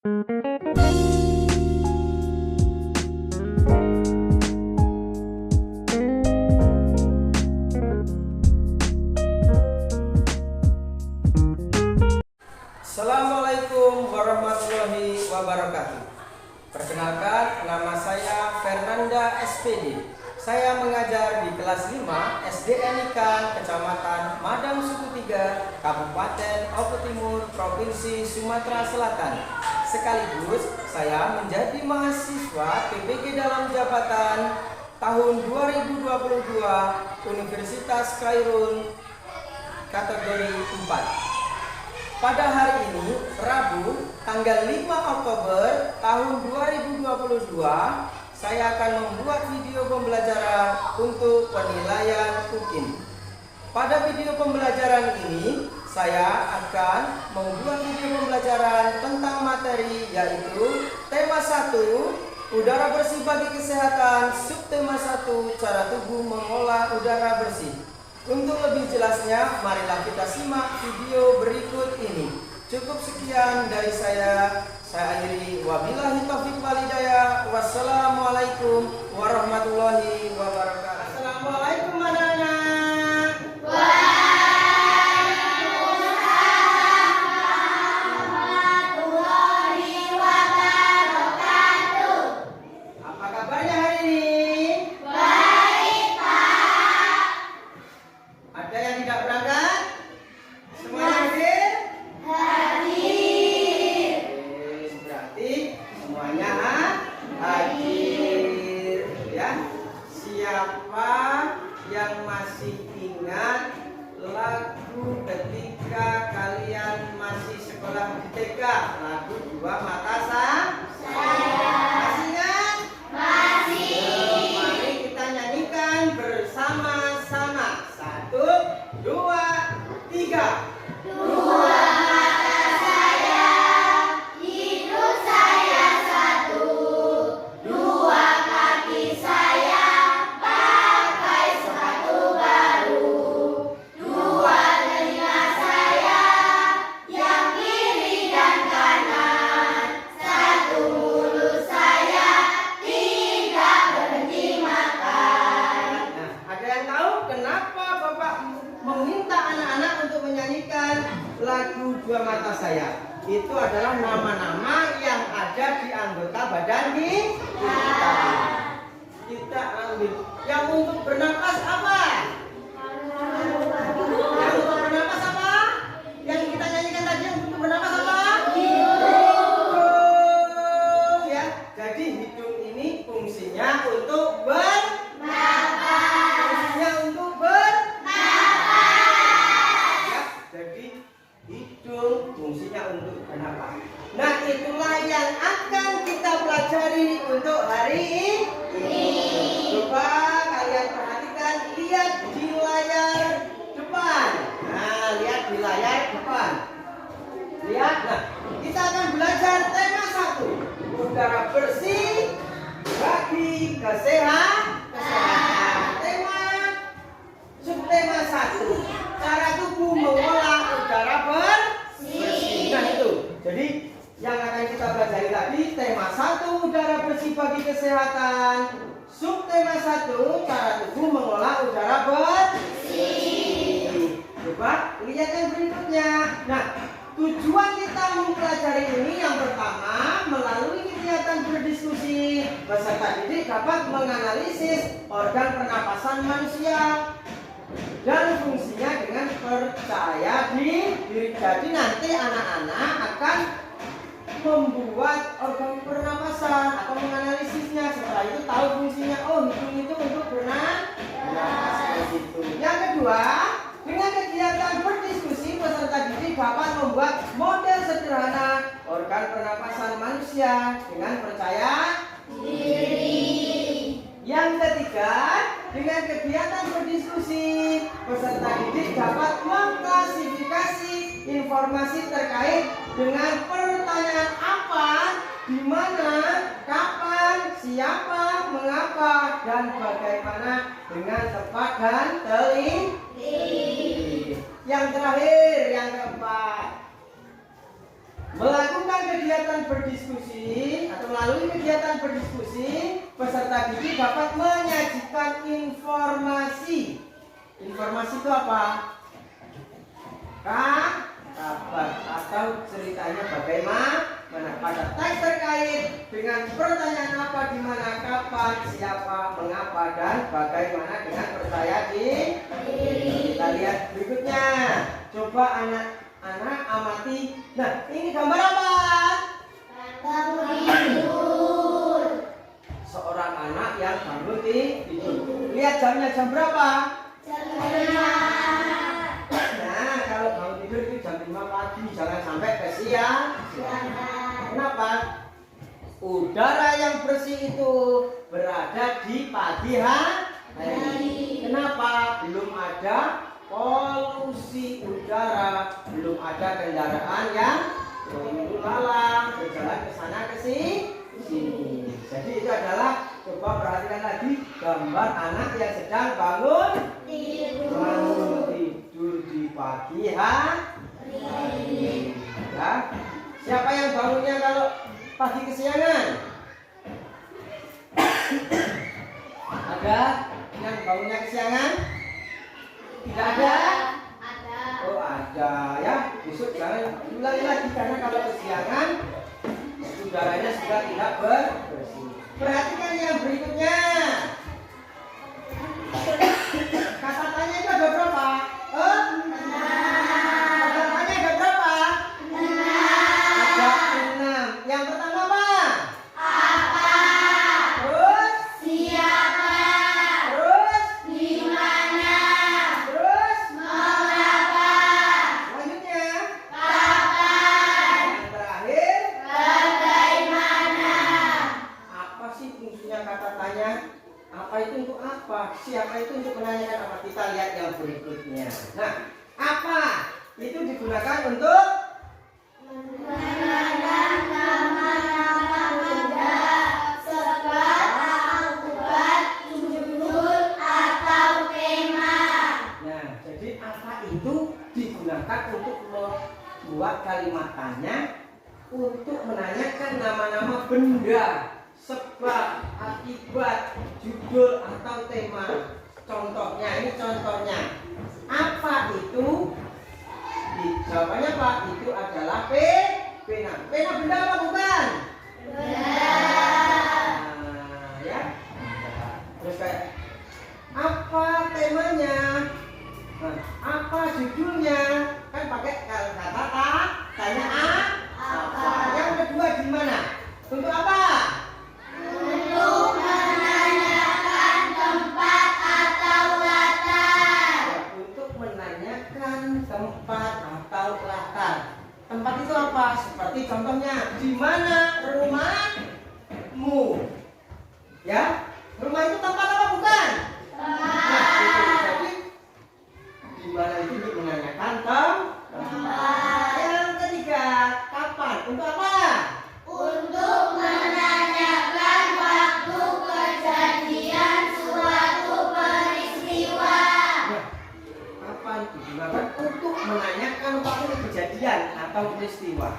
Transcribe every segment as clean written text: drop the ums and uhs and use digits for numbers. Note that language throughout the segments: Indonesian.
Assalamualaikum warahmatullahi wabarakatuh. Perkenalkan, nama saya Fernanda SPD. Saya mengajar di kelas 5 SDN Ikan, Kecamatan Madang Suku 3, Kabupaten Oku Timur, Provinsi Sumatera Selatan. Sekaligus saya menjadi mahasiswa PPG dalam jabatan tahun 2022 Universitas Khairun kategori 4. Pada hari ini, Rabu, tanggal 5 Oktober tahun 2022, saya akan membuat video pembelajaran untuk penilaian UKIN. Pada video pembelajaran ini, saya akan membuat video pembelajaran tentang materi yaitu tema 1, udara bersih bagi kesehatan, subtema 1, cara tubuh mengolah udara bersih. Untuk lebih jelasnya, marilah kita simak video berikut ini. Cukup sekian dari saya akhiri. Wabillahi taufiq wal hidayah. Wassalamualaikum warahmatullahi wabarakatuh. Assalamualaikum anak-anak. Waalaikumsalam warahmatullahi wabarakatuh. Apa kabarnya hari ini? Baik, Pak. Ada yang tidak berangkat? Semuanya hadir? Hadir. Berarti semuanya hadir ya. Siapa yang masih ingat lagu ketika kalian masih sekolah di TK? Lagu Dua Mata Saya. Masih ingat? Masih. Mari kita nyanyikan bersama-sama. 1, 2, 3. Dua mata saya, hidup saya satu. Dua kaki saya, pakai sepatu baru. Dua telinga saya, yang kiri dan kanan. Satu mulut saya, tidak berhenti makan. Nah, ada yang tahu kenapa Bapak meminta anak-anak untuk menyanyikan lagu Dua Mata Saya? Itu adalah nama-nama yang ada di anggota badan kita. Kita ambil. Yang untuk bernapas apa? Yang untuk bernapas apa? Yang kita nyanyikan tadi untuk bernapas apa? Hidung. Ya. Jadi hidung ini fungsinya untuk fungsinya untuk ya, jadi hidung fungsinya untuk bernapas. Nah, itulah yang akan kita pelajari untuk hari ini. Coba kalian perhatikan, lihat di layar depan. Nah, lihat di layar depan. Lihat, nah, kita akan belajar tema 1, udara bersih bagi kesehatan. Subtema 1, cara tubuh mengolah udara bersih. Nah itu, jadi yang akan kita pelajari tadi tema 1, udara bersih bagi kesehatan. Subtema 1, cara tubuh mengolah udara bersih. Coba lihat yang berikutnya. Nah, tujuan kita mempelajari ini yang pertama, melalui kegiatan berdiskusi, peserta didik dapat menganalisis organ pernapasan manusia dan fungsinya dengan percaya diri. Jadi nanti anak-anak akan membuat organ pernapasan atau menganalisisnya. Setelah itu tahu fungsinya. Oh, hidung itu untuk bernapas gitu. Yang kedua, dengan kegiatan berdiskusi, peserta didik dapat membuat model sederhana organ pernapasan manusia dengan percaya diri. Yang ketiga, dengan kegiatan berdiskusi, peserta didik dapat mengklasifikasi informasi terkait dengan pertanyaan apa, di mana, kapan, siapa, mengapa, dan bagaimana dengan tepat dan teliti. Yang terakhir, yang keempat. Melakukan kegiatan berdiskusi atau melalui kegiatan berdiskusi, peserta didik dapat menyajikan informasi. Informasi itu apa? Kabar atau ceritanya bagaimana pada teks terkait dengan pertanyaan apa, di mana, kapan, siapa, mengapa, dan bagaimana dengan percaya diri. Kita lihat berikutnya. Coba anak-anak amati. Nah, ini gambar apa? Bangun tidur. Seorang anak yang bangun tidur. Lihat jamnya, jam berapa? Jam 5. Nah, kalau bangun tidur itu jam 5 pagi, jangan sampai ke siang. Kenapa? Udara yang bersih itu berada di pagi hari. Kenapa? Belum ada polusi udara, belum ada kendaraan yang lalu lalang berjalan ke sana ke sini. Jadi itu adalah, coba perhatikan lagi gambar anak yang sedang bangun tidur di pagi hari. Ya. Siapa yang bangunnya kalau pagi kesiangan? Ada yang bangunnya kesiangan? Tidak ada? Ada. Oh ada ya. Besok jangan ulangi lagi, karena kalau kesiangan udaranya sudah tidak bersih. Perhatikan yang berikutnya. Kata tanya itu ada berapa? Kata tanya ada berapa? 6. Yang pertama apa? Apa? Terus? Siapa? Terus? Di mana? Terus? Mengapa? Selanjutnya? Kapan? Yang terakhir? Bagaimana? Apa sih fungsinya kata tanya? Apa itu untuk apa? Siapa itu untuk menanyakan apa? Kita lihat yang berikutnya. Nah, apa? Itu digunakan untuk Menanyakan nama-nama benda, sebab, akibat, judul, atau tema. Nah, jadi apa itu digunakan untuk membuat kalimat tanya, untuk menanyakan nama-nama benda, sebab, akibat, judul, atau tema. Contohnya, ini contohnya. Apa itu? Jawabannya Pak, itu adalah pena. Pena benda apa bukan? Nah, ya. Terus kayak apa temanya? Nah, apa judulnya? Kan pakai kata tanya apa. Yang kedua di mana? Untuk apa? Untuk menanyakan tempat atau latar. Ya, untuk menanyakan tempat atau latar. Tempat itu apa? Seperti contohnya, di mana rumahmu? Ya, rumah itu tempat apa bukan? Nah, itu jadi di mana itu untuk menanyakan tempat. Yang ketiga, kapan? Untuk apa? Untuk menanyakan waktu kejadian suatu peristiwa. Nah, kapan digunakan untuk menanyakan waktu kejadian atau peristiwa?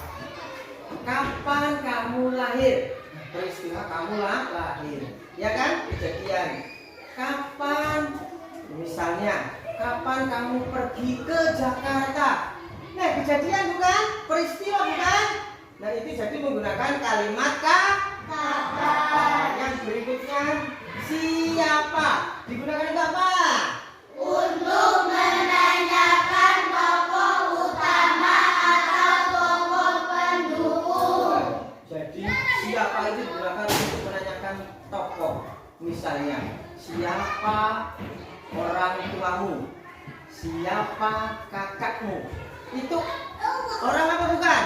Kapan kamu lahir? Peristiwa kamu lahir, ya kan? Kejadian. Kapan? Misalnya, kapan kamu pergi ke Jakarta? Nah, kejadian bukan? Peristiwa bukan? Nah, itu jadi menggunakan kalimat kapan. Yang berikutnya, siapa? Digunakan untuk apa? Untuk menanyakan tokoh utama atau tokoh pendukung. Jadi siapa itu digunakan untuk menanyakan tokoh. Misalnya, siapa orang tuamu? Siapa kakakmu? Itu orang apa bukan?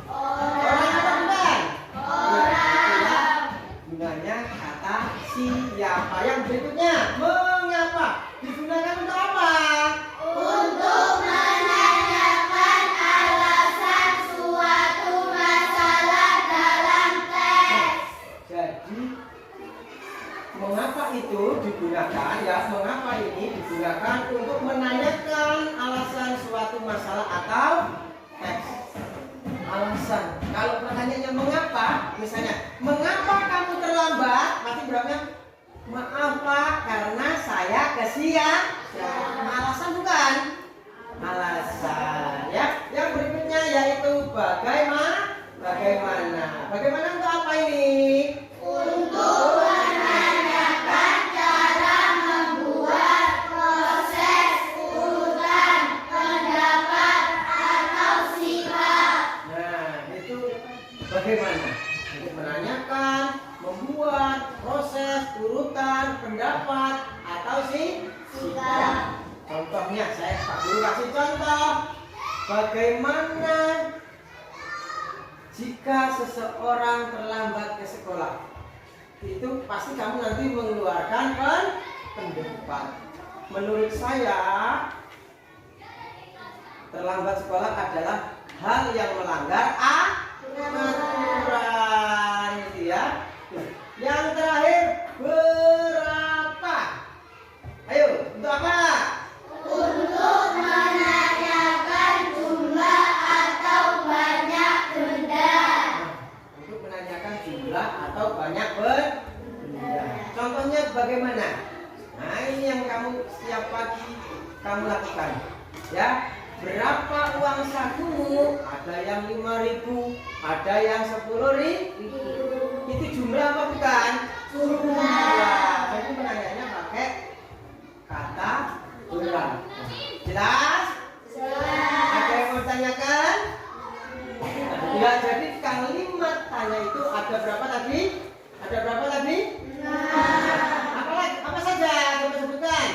Orang apa bukan? Orang. Gunanya kata siapa. Yang berikutnya, mengapa? Digunakan untuk apa? Untuk menanyakan alasan suatu masalah dalam teks. Jadi mengapa itu digunakan? Ya, mengapa ini digunakan untuk menanyakan alasan suatu masalah atau teks. Alasan mengapa, misalnya, mengapa kamu terlambat? Pasti berapa? Maaf Pak, karena saya kesiangan. Alasan bukan? Alasan. Ya, yang berikutnya yaitu bagaimana? Bagaimana untuk apa ini? Untuk menanyakan cara membuat proses urutan pendapat atau sikap. Nah, itu bagaimana? Untuk menanyakan, membuat proses urutan pendapat atau sikap. Contohnya, saya Pak Guru kasih contoh. Bagaimana jika seseorang terlambat ke sekolah? Itu pasti kamu nanti mengeluarkan pendapat. Menurut saya, terlambat sekolah adalah hal yang melanggar aturan, gitu ya. Yang terakhir, berapa? Ayo, untuk apa? Untuk menanyakan jumlah atau banyak benda. Untuk menanyakan jumlah atau banyak benda. Contohnya bagaimana? Nah, ini yang kamu setiap pagi kamu lakukan. Ya, berapa uang sakumu? Ada yang 5.000, ada yang 10.000. Itu jumlah apa bukan? Jumlah. Jadi menanyanya pakai kata jumlah. Jelas? Ada yang mau tanyakan? Ya, jadi kalimat tanya itu ada berapa tadi? Ada berapa tadi? Apa saja? Coba sebutkan.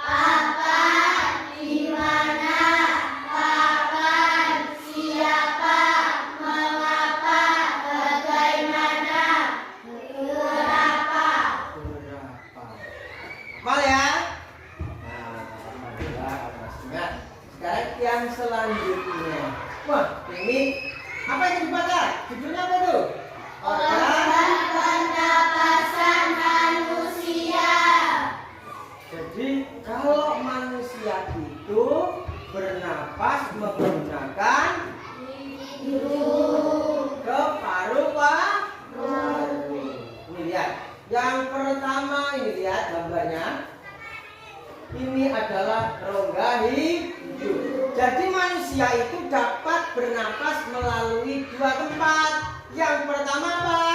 Apa, di mana, kapan, siapa, mengapa, bagaimana, berapa. Hafal ya? Nah, alhamdulillah, alhamdulillah. Sekarang yang selanjutnya. Wah, ini apa yang dibaca? Judulnya apa itu? Organ pernapasan manusia. Jadi kalau manusia itu bernapas menggunakan ke paru-paru. Ini lihat. Yang pertama ini lihat gambarnya. Ini adalah rongga hidung. Jadi manusia itu dapat bernapas melalui dua tempat. Yang pertama apa?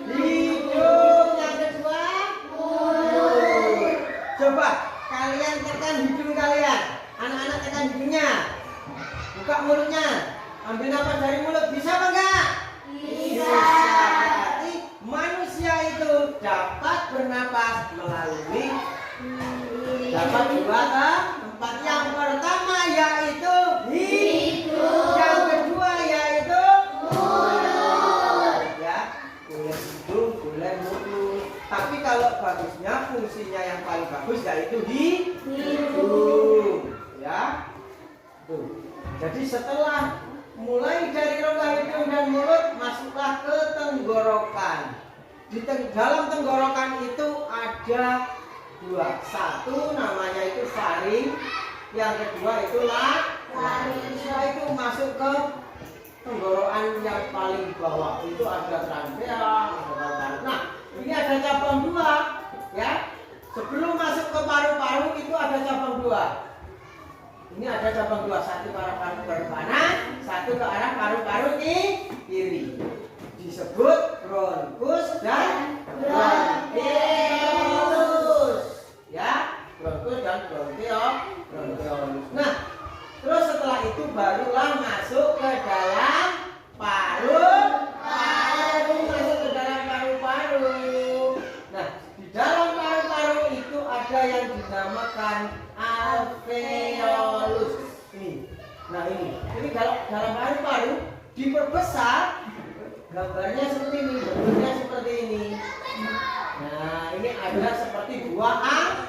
Hidung. Yang kedua mulut. Coba kalian tekan hidung kalian. Anak-anak tekan hidungnya. Buka mulutnya. Ambil napas dari mulut. Bisa apa enggak? Bisa. Berarti manusia itu dapat bernapas melalui dapat dua tempat. Yang pertama yaitu hidung. Yang kedua yaitu mulut. Ya, boleh hidung, boleh mulut. Tapi kalau bagusnya fungsinya yang paling bagus yaitu hidung. Ya. Tuh. Jadi setelah mulai dari rongga hidung dan mulut masuklah ke tenggorokan. Di dalam tenggorokan itu ada dua. Satu namanya itu faring, yang kedua itu laring. Setelah itu masuk ke tenggorokan yang paling bawah itu ada trankea, ada paru-paru. Nah, ini ada cabang dua, ya. Sebelum masuk ke paru-paru itu ada cabang dua. Ini ada cabang dua, satu ke arah paru-paru kanan, satu ke arah paru-paru kiri. Disebut bronkus dan bronkiolus. Ya, bronkus dan bronkiolus. Nah, terus setelah itu barulah masuk ke dalam paru-paru. Masuk ke dalam paru-paru. Nah, di dalam paru-paru itu ada yang dinamakan alveolus. Ini. Nah, ini kalau dalam paru-paru diperbesar, gambarnya seperti ini, bentuknya seperti ini. Nah, ini ada seperti buah apa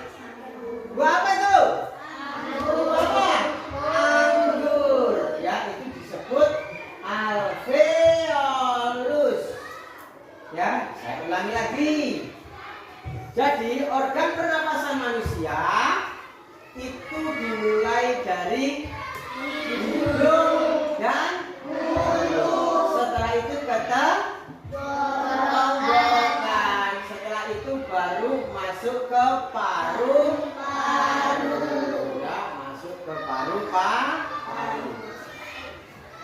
itu? Buah apa? Anggur. Ya, itu disebut alveolus. Ya, saya ulangi lagi. Jadi, organ pernapasan manusia itu dimulai dari hidung dan mulut. Setelah itu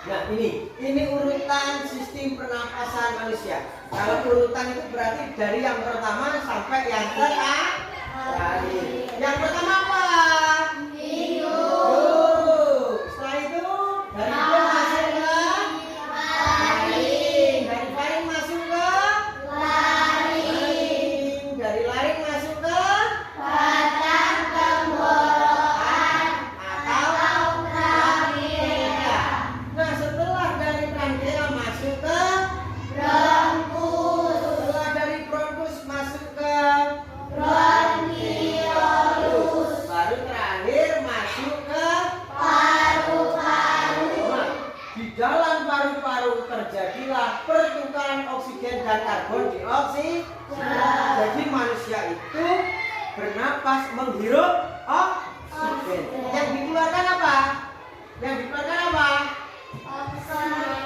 Nah ini urutan sistem pernapasan manusia. Kalau urutan itu berarti dari yang pertama sampai yang terakhir. Yang pertama apa? Hidup. Setelah itu dari hidung masuk ke laring. Dari laring masuk ke laring. Dari laring masuk ke Batang tenggorokan atau trachea. Nah setelah dari trachea masuk ke Bronkus. setelah dari bronkus masuk ke Bronkiolus. baru terakhir masuk ke Paru-paru. nah, di dalam paru-paru terjadilah pertukaran oksigen dan karbon dioksida. Jadi manusia itu bernapas menghirup oksigen. Yang dikeluarkan apa? Yang dikeluarkan apa?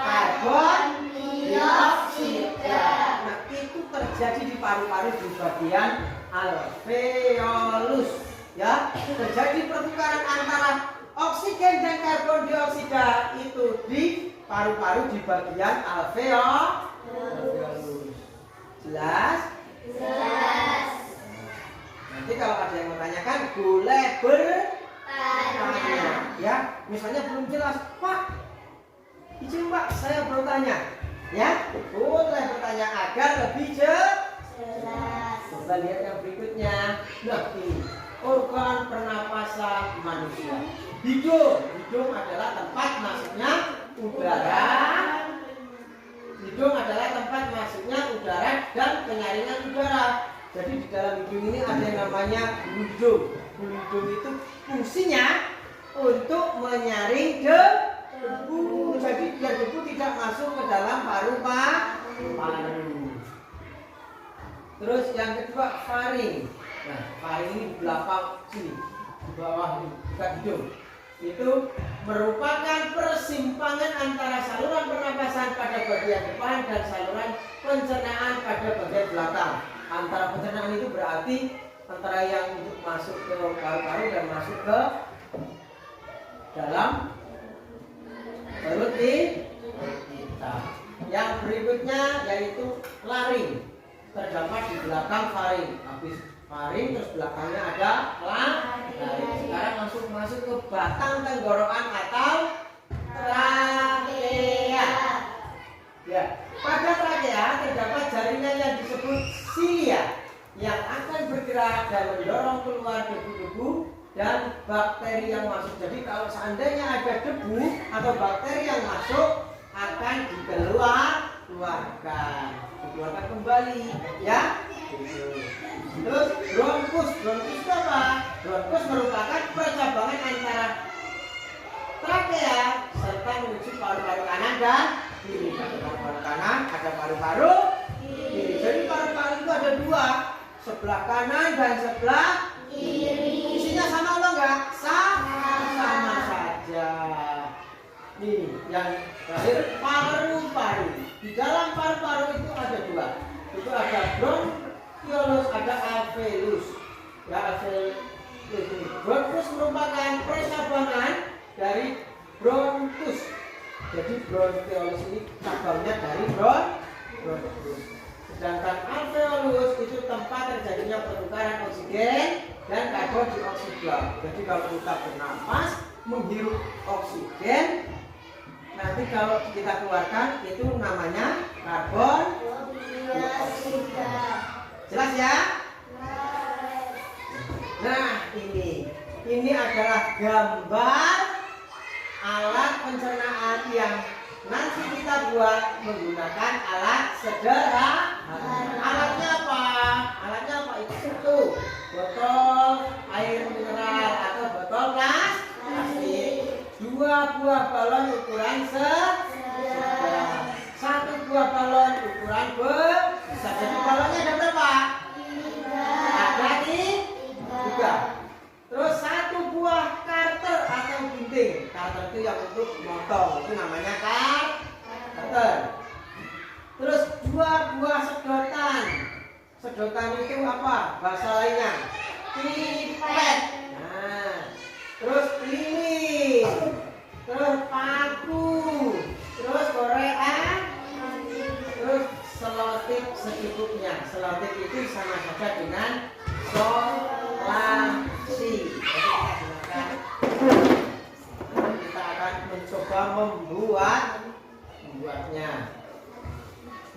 Karbon dioksida. Nah, itu terjadi di paru-paru di bagian alveolus. Ya, terjadi pertukaran antara oksigen dan karbon dioksida itu di paru-paru di bagian alveolus. Jelas? Jelas. Nanti kalau ada yang bertanyakan boleh bertanya. Ya, misalnya belum jelas, Pak. Izin Pak, saya bertanya. Ya, boleh bertanya agar lebih Jelas. Coba lihat yang berikutnya. Nah, ini organ pernapasan manusia. Hidung adalah tempat masuknya udara. Hidung adalah tempat masuknya udara dan penyaringan udara. Jadi di dalam hidung ini ada yang namanya bulu hidung. Bulu hidung itu fungsinya untuk menyaring debu. Jadi biar debu tidak masuk ke dalam paru-paru. Terus yang kedua faring. Nah, faring ini di belakang sini, di bawah ini, dekat hidung. Itu merupakan persimpangan antara saluran pernapasan pada bagian depan dan saluran pencernaan pada bagian belakang. Antara pencernaan itu berarti antara yang untuk masuk ke paru-paru dan masuk ke dalam perut kita. Yang berikutnya yaitu laring. Terdapat di belakang faring. Habis faring terus belakangnya ada laring. Sekarang masuk ke batang tenggorokan atau trachea. Ya, pada trachea terdapat jaringan yang disebut silia yang akan bergerak dan mendorong keluar debu-debu dan bakteri yang masuk. Jadi kalau seandainya ada debu atau bakteri yang masuk akan dikeluarkan kembali, ya. Terus bronkus itu apa? Bronkus merupakan percabangan antara trachea serta menuju paru-paru kanan dan kiri. Paru-paru kanan ada paru-paru kiri. Jadi paru-paru itu ada dua, sebelah kanan dan sebelah Kiri. isinya sama atau enggak? Sama saja. Nih, yang terakhir paru-paru. Di dalam paru-paru itu ada dua. Itu ada bronkiolus, ada alveolus. Ya, alveolus. Bronkus merupakan percabangan dari bronkus. Jadi bronkiolus ini cabangnya dari bronkus. Sedangkan alveolus itu tempat terjadinya pertukaran oksigen dan karbon dioksida. Jadi kalau kita bernapas menghirup oksigen, nanti kalau kita keluarkan itu namanya karbon dioksida. Jelas ya? Nah, ini adalah gambar alat pencernaan yang nanti kita buat menggunakan alat sederhana. Alatnya apa? Itu satu botol air mineral atau botol plastik. 2 buah balon ukuran sedang. 1 buah balon ukuran besar. Jadi balonnya ada berapa? 3. Ada 3. Terus 1 buah karter atau gunting. Karter itu yang untuk motong, itu namanya karter. Terus 2 buah sedotan. Sedotan itu apa? Bahasa lainnya pipet. Nah, terus lilin, terus paku, secukupnya. Selotik itu sama saja dengan sol, la, si. Jadi kita akan mencoba membuatnya.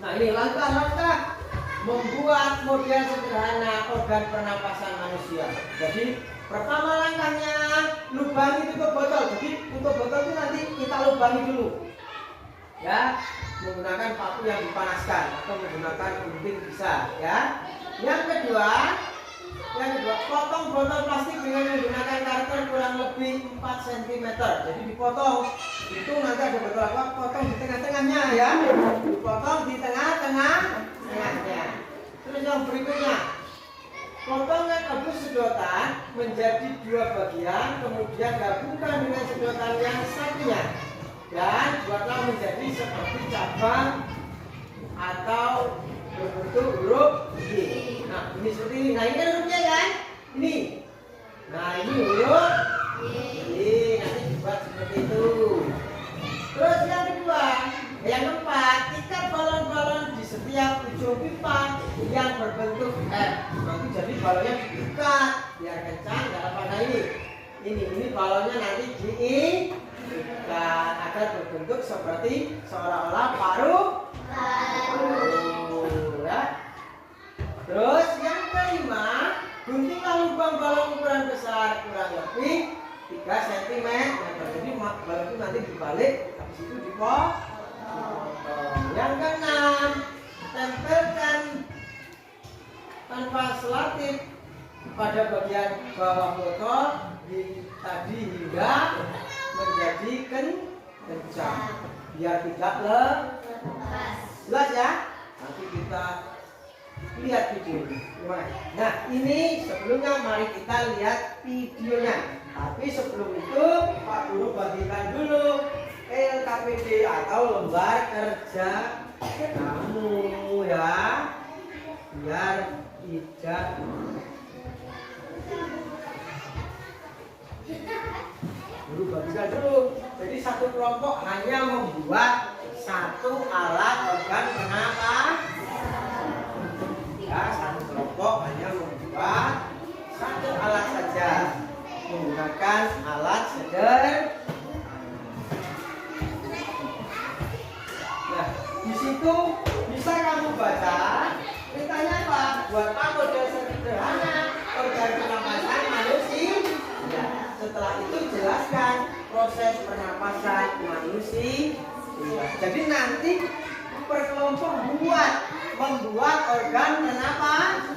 Nah, ini langkah-langkah membuat model sederhana organ pernapasan manusia. Jadi pertama langkahnya lubangi tutup botol. Jadi tutup botol itu nanti kita lubangi dulu, ya, menggunakan paku yang dipanaskan atau menggunakan gunting bisa, ya. Yang kedua, potong botol plastik dengan menggunakan karton kurang lebih 4 cm. Jadi dipotong. Itu nanti ada botol apa? Potong di tengah-tengahnya, ya. Dipotong di tengah-tengahnya. Terus yang berikutnya, potongnya gabus sedotan menjadi 2 bagian, kemudian gabungkan dengan sedotan yang satunya dan buatlah menjadi seperti cabang atau berbentuk huruf G. Nah, ini seperti ini. Nah, ini kan hurufnya kan? Ini. Nah, ini huruf G. Nanti dibuat seperti itu. Terus yang kedua, yang keempat, ikat balon-balon di setiap ujung pipa yang berbentuk F. Nanti jadi balonnya diikat biar kencang dalam pada ini. Ini balonnya nanti diikat agar berbentuk seperti seolah-olah paru. Ya. Terus yang kelima, guntinglah lubang balon ukuran besar kurang lebih 3 cm. Jadi balon itu nanti dibalik, habis itu dipotong. Yang keenam, tempelkan tanpa selotip pada bagian bawah botol tadi hingga menjadi kencang biar tidak lepas. Jelas ya? Nanti kita lihat video ini. Nah, ini sebelumnya mari kita lihat videonya. Tapi sebelum itu Pak Guru bagikan dulu LKPD atau lembar kerja kamu, ya, biar tidak Guru bagikan dulu. Jadi satu kelompok hanya membuat satu alat organ pernapasan. Ya, satu kelompok hanya membuat satu alat saja menggunakan alat sederhana. Nah, di situ bisa kamu baca perintahnya apa? Buatlah model sederhana organ pernapasan manusia. Ya, setelah itu jelaskan proses pernapasan manusia. Ya, jadi nanti per kelompok membuat organ pernapasan.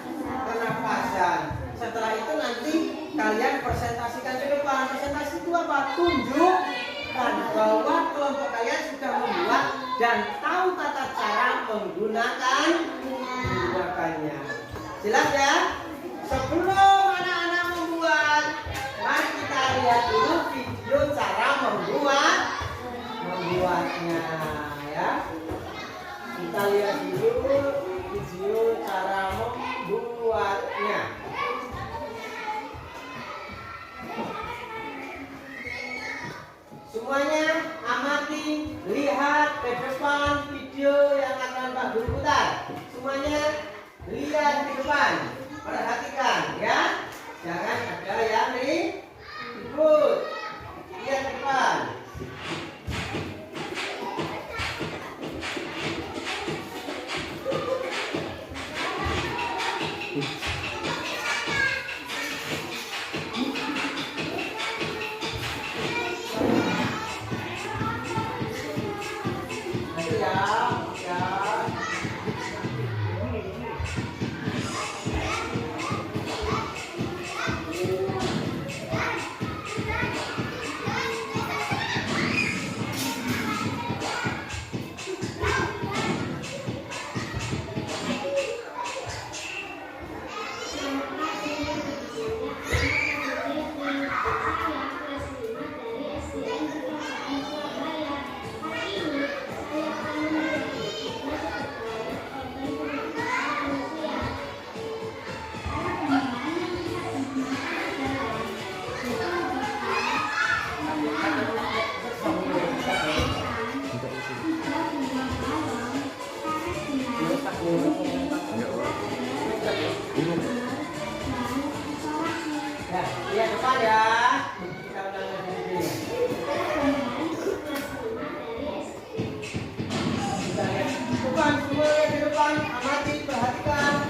Setelah itu nanti kalian presentasikan ke depan. Presentasi itu apa? Tunjukkan bahwa kelompok kalian sudah membuat dan tahu tata cara menggunakannya. Jelas ya? Sebelum anak-anak membuat, mari kita lihat dulu video cara membuatnya, ya. Kita lihat dulu video cara membuatnya. Semuanya amati, lihat ke depan video yang akan Pak Guru putar. Semuanya lihat ke depan, perhatikan, ya. Jangan ada yang ribut. Lihat ke depan. Terima kasih. Ya, lihat depan ya. Kita ulang lagi. Depan, semua di depan, amati, perhatikan.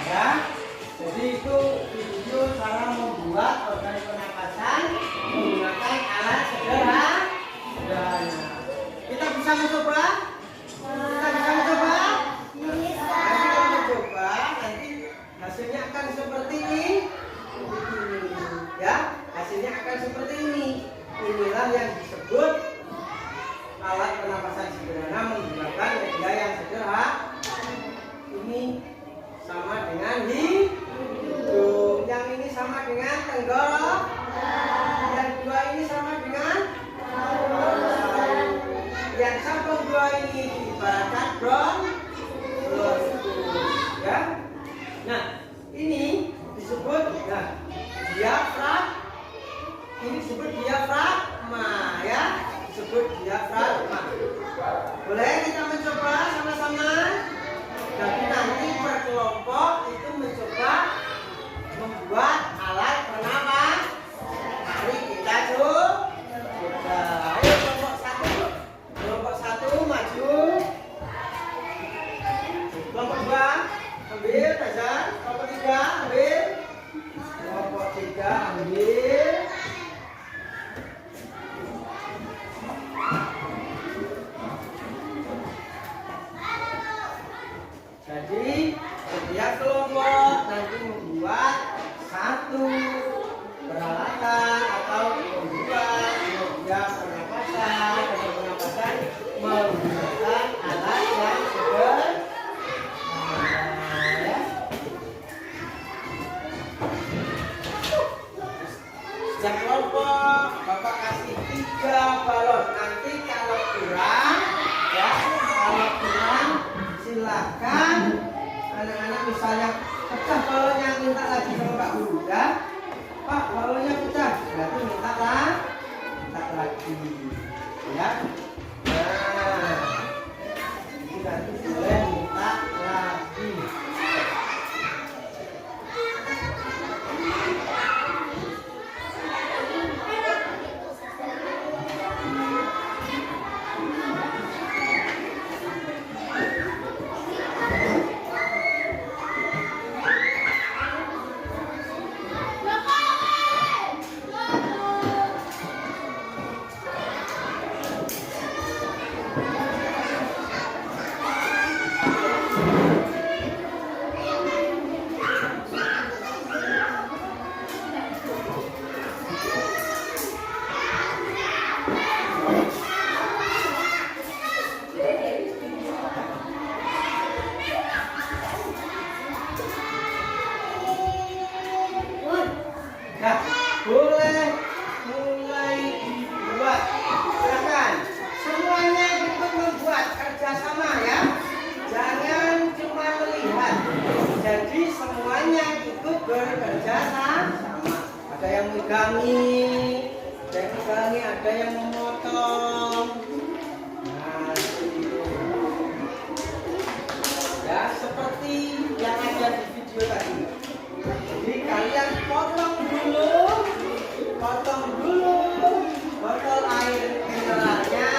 Ya, jadi itu video cara membuat organ pernapasan menggunakan alat sederhana. Kita bisa mencoba? Kita bisa mencoba? Nanti kita mencoba, nanti hasilnya akan seperti ini. Ya, hasilnya akan seperti ini. Inilah yang disebut alat pernapasan sederhana menggunakan media yang sederhana. Ini sama dengan hidung, yang ini sama dengan tenggorok, yang dua ini sama dengan yang sambung dua ini diibaratkan bronkus, ya. Nah, ini disebut diafragma. Ini disebut diafragma, ya. Disebut diafragma. Boleh kita mencoba sama-sama? Jadi nanti per kelompok itu mencoba membuat alat pernapas. Mari kita coba. Ayo kelompok satu maju. Kelompok dua ambil saja. Kelompok tiga ambil. Kelompok tiga ambil. Jadi setiap kelompok nanti membuat satu peralatan atau membuat media pernapasan menggunakan alat yang sederhana. Setiap kelompok Bapak kasih 3 balon. Nanti kalau kurang, ya kalau kurang silakan anak-anak misalnya pecah balonnya, minta lagi sama Pak Guru, ya. Pak, balonnya pecah, berarti minta lagi, ya. Nah, itu nanti boleh minta lagi. Nah, boleh mulai buat. Silakan. Semuanya ikut membuat, kerjasama ya. Jangan cuma melihat. Jadi semuanya ikut bekerja sama. Ada yang megangi, ada yang memotong. Nah, itu. Ya, seperti yang ada di video tadi. Jadi kalian potong dulu botol air mineralnya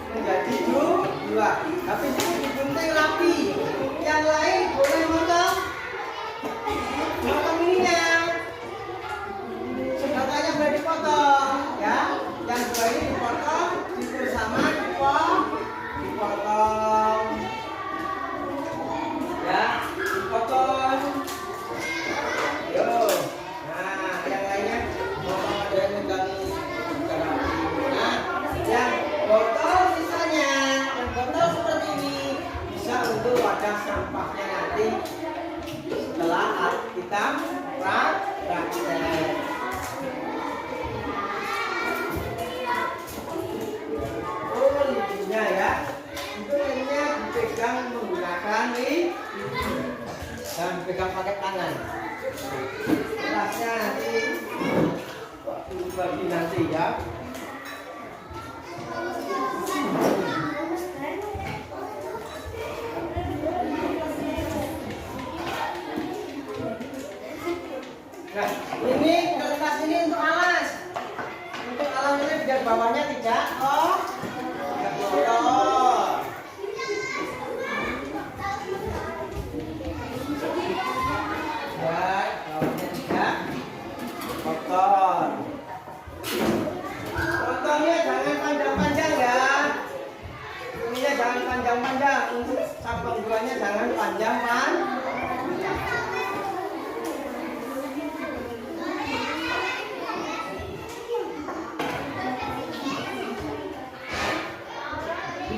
menjadi 2. Tapi digunting rapi. Yang lain boleh motong ininya. Sedotannya boleh dipotong, ya. Yang 2 ini dipotong, bersama dipotong, ya, dipotong. Yo, nah yang lainnya ada yang megangi. Nah, yang botol sisanya, yang botol seperti ini bisa untuk wadah sampahnya nanti setelah kita praktek. Oh, lidinya ya, itu lidinya dipegang menggunakan dan pegang pakai tangan. Kelasnya nanti bagi nanti ya. Nah, ini kertas ini untuk alas. Untuk alas ini biar bawahnya tidak kotor. Ya, bawahnya tidak kotor. Potongnya jangan panjang-panjang ya. Ininya jangan panjang-panjang. Untuk cabang buahnya jangan panjang-panjang.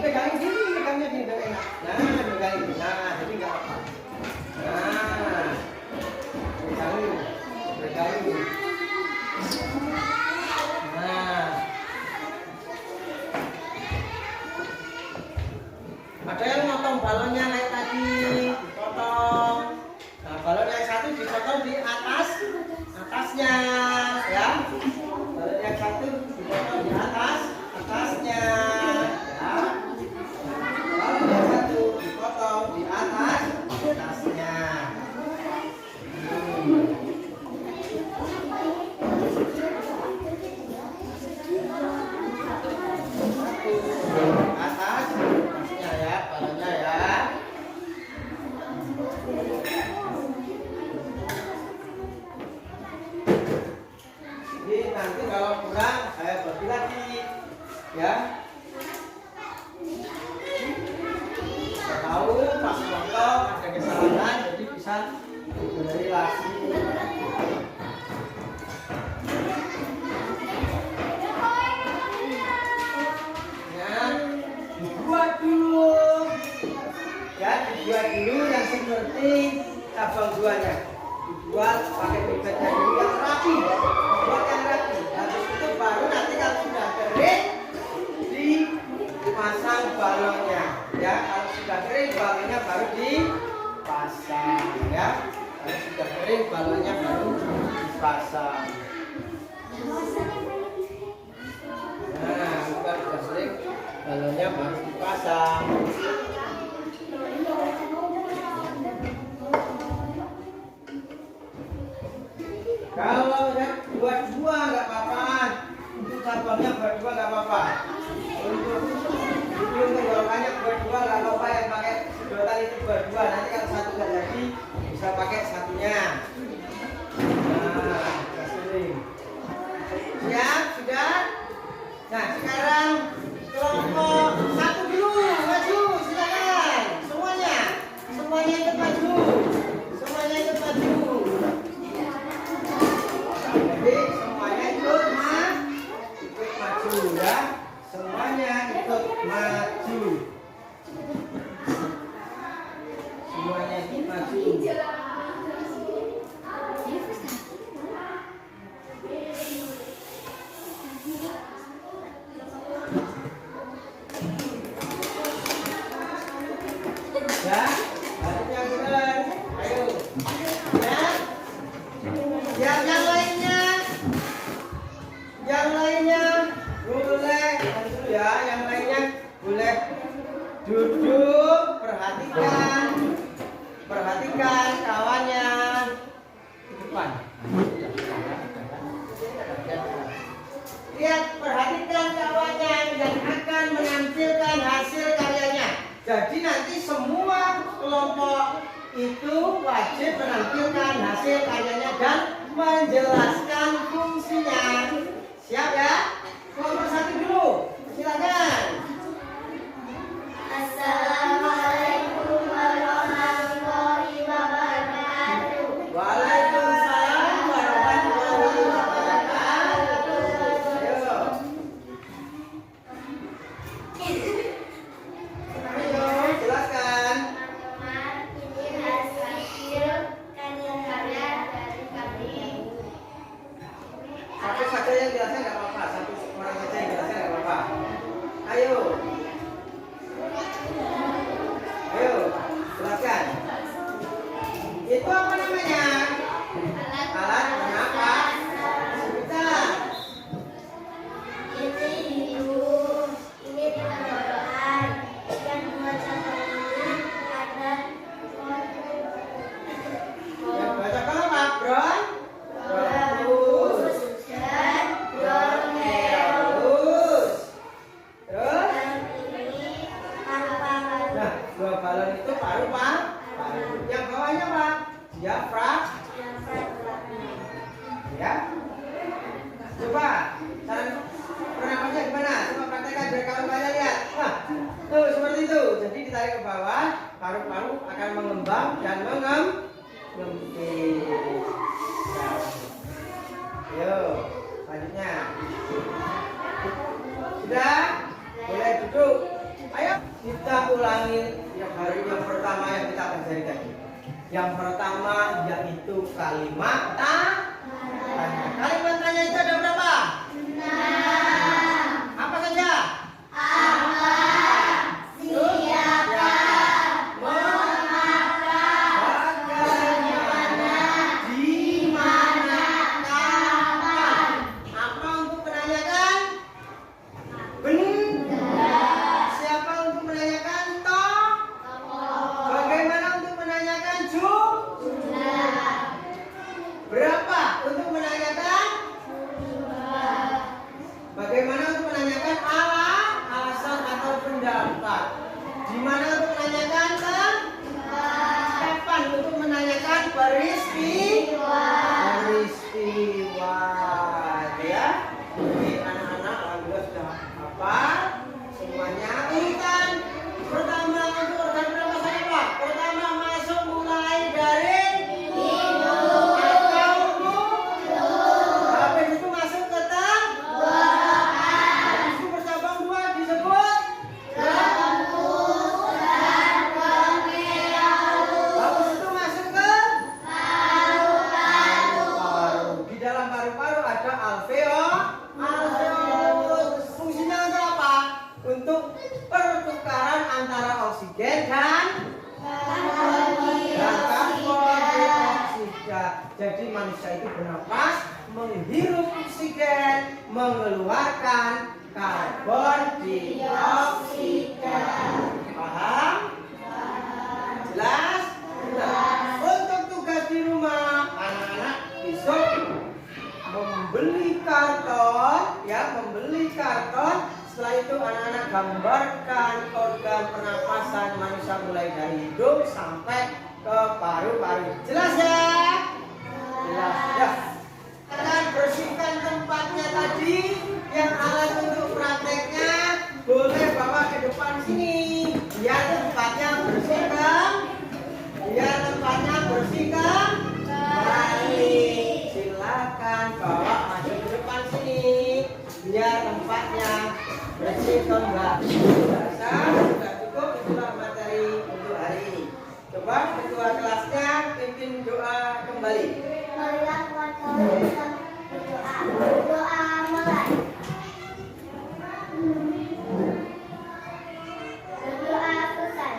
Pegangin gini, pegangnya gini biar enak. Nah, pegangin. Nah, jadi enggak apa. Nah, pegangin. Nah, ada yang motong balonnya naik tadi, dipotong. Nah, balon yang satu dipotong di atasnya, ya. Balon yang satu dipotong di atasnya. Di atasnya. Atasnya ya, balonnya ya. Jadi nanti kalau kurang saya bagi lagi, ya. Tahu pas potong ada kesalahan jadi bisa dibenerin lagi. Ya, dibuat dulu. Ya, dibuat dulu yang seperti cabang buahnya. Dibuat pakai pipetnya dulu yang rapi. Buat yang rapi. Habis itu baru nanti kalau sudah kering dipasang balonnya. Ya, kalau sudah kering balonnya baru dipasang ya. Kalau sudah kering balonnya baru dipasang. Nah, kalau sudah kering balonnya baru dipasang. Kalau ya buat dua nggak apa-apa. Untuk cabangnya buat dua nggak apa-apa. Untuk tenggorokannya buat dua nggak apa-apa, yang pakai sedotan itu buat dua. Nanti kalau satu nggak jadi bisa pakai satunya. Nah, sering. Siap sudah. Nah sekarang kelompok satu dulu maju, silakan semuanya ikut maju, semuanya ikut maju. Jadi semuanya ikut maju ya. Semuanya ikut maju. Semuanya ikut maju. Ya, harus yang benar. Ayo. Ya. Yang lainnya. Yang lainnya boleh dulu ya, yang lainnya boleh duduk, perhatikan kawannya di depan. Lihat, perhatikan kawannya yang akan menampilkan hasil karyanya. Jadi nanti semua kelompok itu wajib menampilkan hasil karyanya dan menjelaskan fungsinya. Siap ya? Kelompok satu dulu, silakan. Assalamualaikum warahmatullahi wabarakatuh. Waalaikumsalam warahmatullahi wabarakatuh. Ayo, silakan. Ini hasil karya dari kami. Satu saja yang jelasnya nggak apa-apa, satu orang saja yang jelasnya nggak apa-apa. Ayo, silakan. Itu apa namanya? Alat Ya. Coba cara bernafasnya gimana? Coba praktekkan biar kawan-kawan lihat. Nah, tuh seperti itu. Jadi ditarik ke bawah, paru-paru akan mengembang dan mengempit. Yo, selanjutnya. Sudah? Boleh duduk. Ayo kita ulangi yang hari yang pertama yang kita pelajari tadi. Yang pertama yaitu kalimat tanya. Kalimat tanya itu ada berapa? 6. Apa saja? Apa? Siapa? Mengapa? Bagaimana? Di mana? Kapan? Apa untuk menanyakan? Benar. Siapa untuk menanyakan? Toh. Bagaimana untuk menanyakan? Jumlah. Berapa untuk menanyakan? Bagaimana untuk menanyakan alasan atau pendapat? Di mana untuk menanyakan kapan untuk menanyakan peristiwa? Ya. Jadi anak-anak alhamdulillah sudah hafal semuanya. Urutan pertama untuk organ pernapasan apa? Pertama masuk mulai dari hidung atau mulut. Habis itu masuk ke habis itu bercabang 2 disebut Gembus dan pembialu. habis itu masuk ke paru-paru. Di dalam paru-paru ada alveolus. Fungsinya untuk apa? Untuk pertukaran antara oksigen dan karbon dioksida. Jadi manusia itu bernapas, menghirup oksigen, mengeluarkan karbon dioksida. Paham? Jelas? Untuk tugas di rumah, anak-anak besok membeli karton. Setelah itu anak-anak gambarkan organ pernapasan manusia mulai dari hidung sampai ke paru-paru. Jelas ya? Jelas ya. Akan bersihkan tempatnya tadi. Yang alat untuk prakteknya boleh bawa ke depan sini. Biar tempatnya bersihkan. Kembali. Silakan bawa masuk ke depan sini. Biar tempatnya bersih kembali. Sudah cukup, itulah materi untuk hari ini. Coba ketua kelasnya pimpin doa kembali. Marilah kita berdoa. Doa mulai. Berdoa selesai.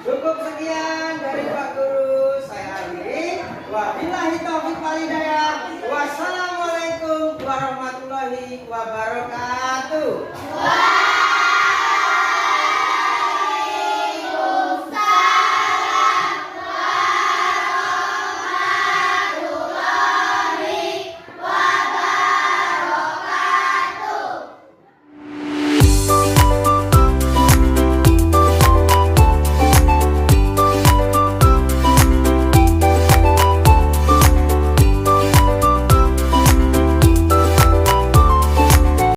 Cukup sekian dari Pak Guru, saya akhiri. Wabillahi taufiq wal hidayah. Wassalamualaikum warahmatullahi wabarakatuh.